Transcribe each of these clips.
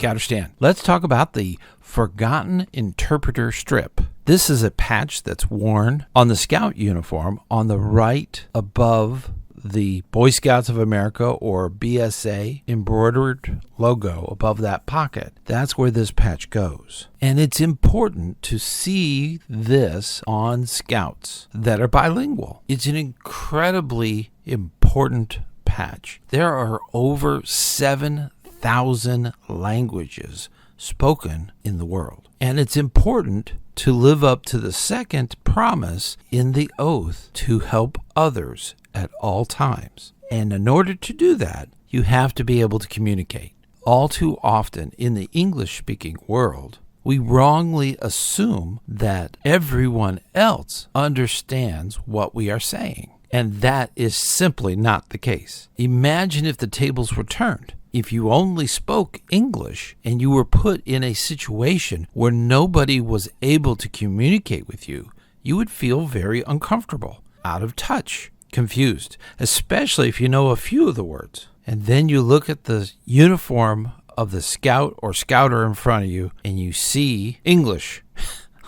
ScouterStan. Let's talk about the Forgotten Interpreter Strip. This is a patch that's worn on the Scout uniform on the right above the Boy Scouts of America or BSA embroidered logo above that pocket. That's where this patch goes. And it's important to see this on Scouts that are bilingual. It's an incredibly important patch. There are over 7,000 languages spoken in the world. And it's important to live up to the second promise in the oath to help others at all times. And in order to do that, you have to be able to communicate. All too often in the English-speaking world, we wrongly assume that everyone else understands what we are saying. And that is simply not the case. Imagine if the tables were turned. If you only spoke English and you were put in a situation where nobody was able to communicate with you, you would feel very uncomfortable, out of touch, confused, especially if you know a few of the words. And then you look at the uniform of the scout or scouter in front of you and you see English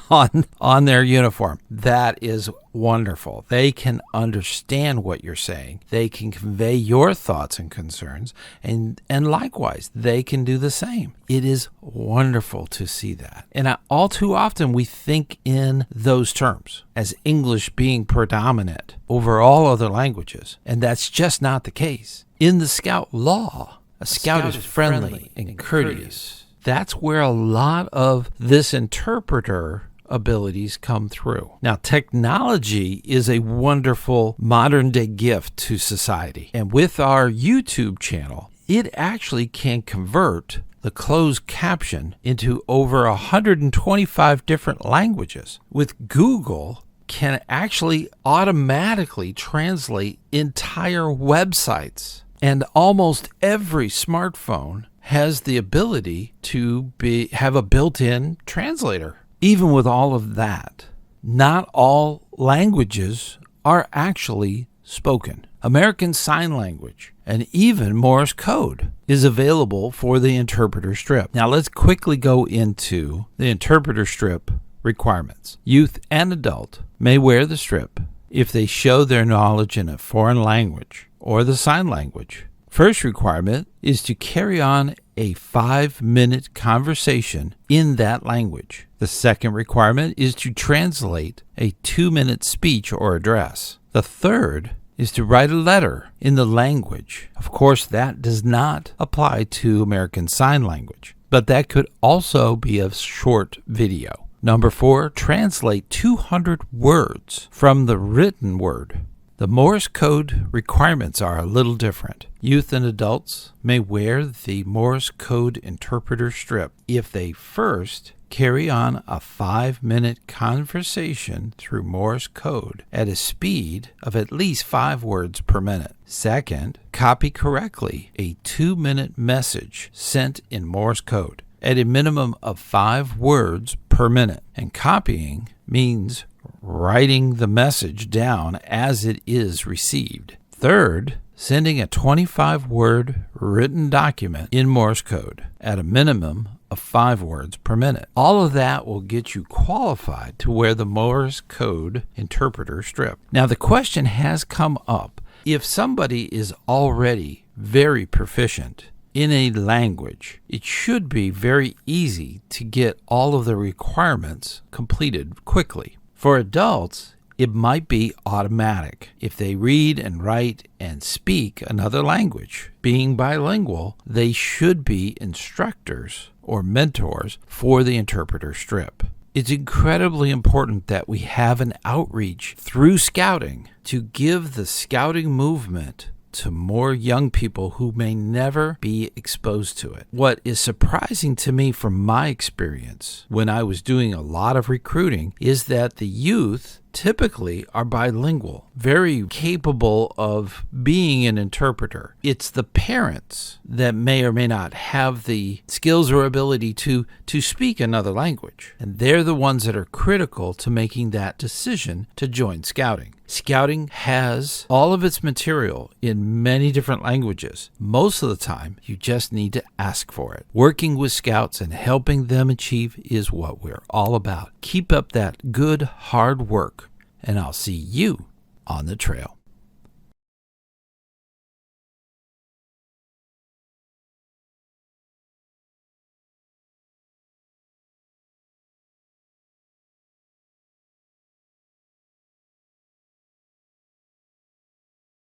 on their uniform. That is wonderful. They can understand what you're saying. They can convey your thoughts and concerns, and likewise, they can do the same. It is wonderful to see that. And all too often, we think in those terms as English being predominant over all other languages, and that's just not the case. In the Scout law, a scout is friendly and courteous. That's where a lot of this interpreter abilities come through. Now, technology is a wonderful modern day gift to society. And with our YouTube channel, it actually can convert the closed caption into over 125 different languages. With Google, can actually automatically translate entire websites. And almost every smartphone has the ability to have a built-in translator. Even with all of that, not all languages are actually spoken. American Sign Language and even Morse code is available for the interpreter strip. Now let's quickly go into the interpreter strip requirements. Youth and adult may wear the strip if they show their knowledge in a foreign language or the sign language. First requirement is to carry on a 5-minute conversation in that language. The second requirement is to translate a 2-minute speech or address. The third is to write a letter in the language. Of course, that does not apply to American Sign Language, but that could also be a short video. Number 4, translate 200 words from the written word. The Morse code requirements are a little different. Youth and adults may wear the Morse code interpreter strip if they first carry on a 5-minute conversation through Morse code at a speed of at least 5 words per minute. Second, copy correctly a 2-minute message sent in Morse code at a minimum of 5 words per minute. And copying means writing the message down as it is received. Third, sending a 25-word written document in Morse code at a minimum of 5 words per minute. All of that will get you qualified to wear the Morse code interpreter strip. Now, the question has come up, if somebody is already very proficient in a language, it should be very easy to get all of the requirements completed quickly. For adults, it might be automatic. If they read and write and speak another language, being bilingual, they should be instructors or mentors for the interpreter strip. It's incredibly important that we have an outreach through scouting to give the scouting movement to more young people who may never be exposed to it. What is surprising to me from my experience when I was doing a lot of recruiting is that the youth typically are bilingual, very capable of being an interpreter. It's the parents that may or may not have the skills or ability to speak another language. And they're the ones that are critical to making that decision to join scouting. Scouting has all of its material in many different languages. Most of the time, you just need to ask for it. Working with Scouts and helping them achieve is what we're all about. Keep up that good, hard work, and I'll see you on the trail.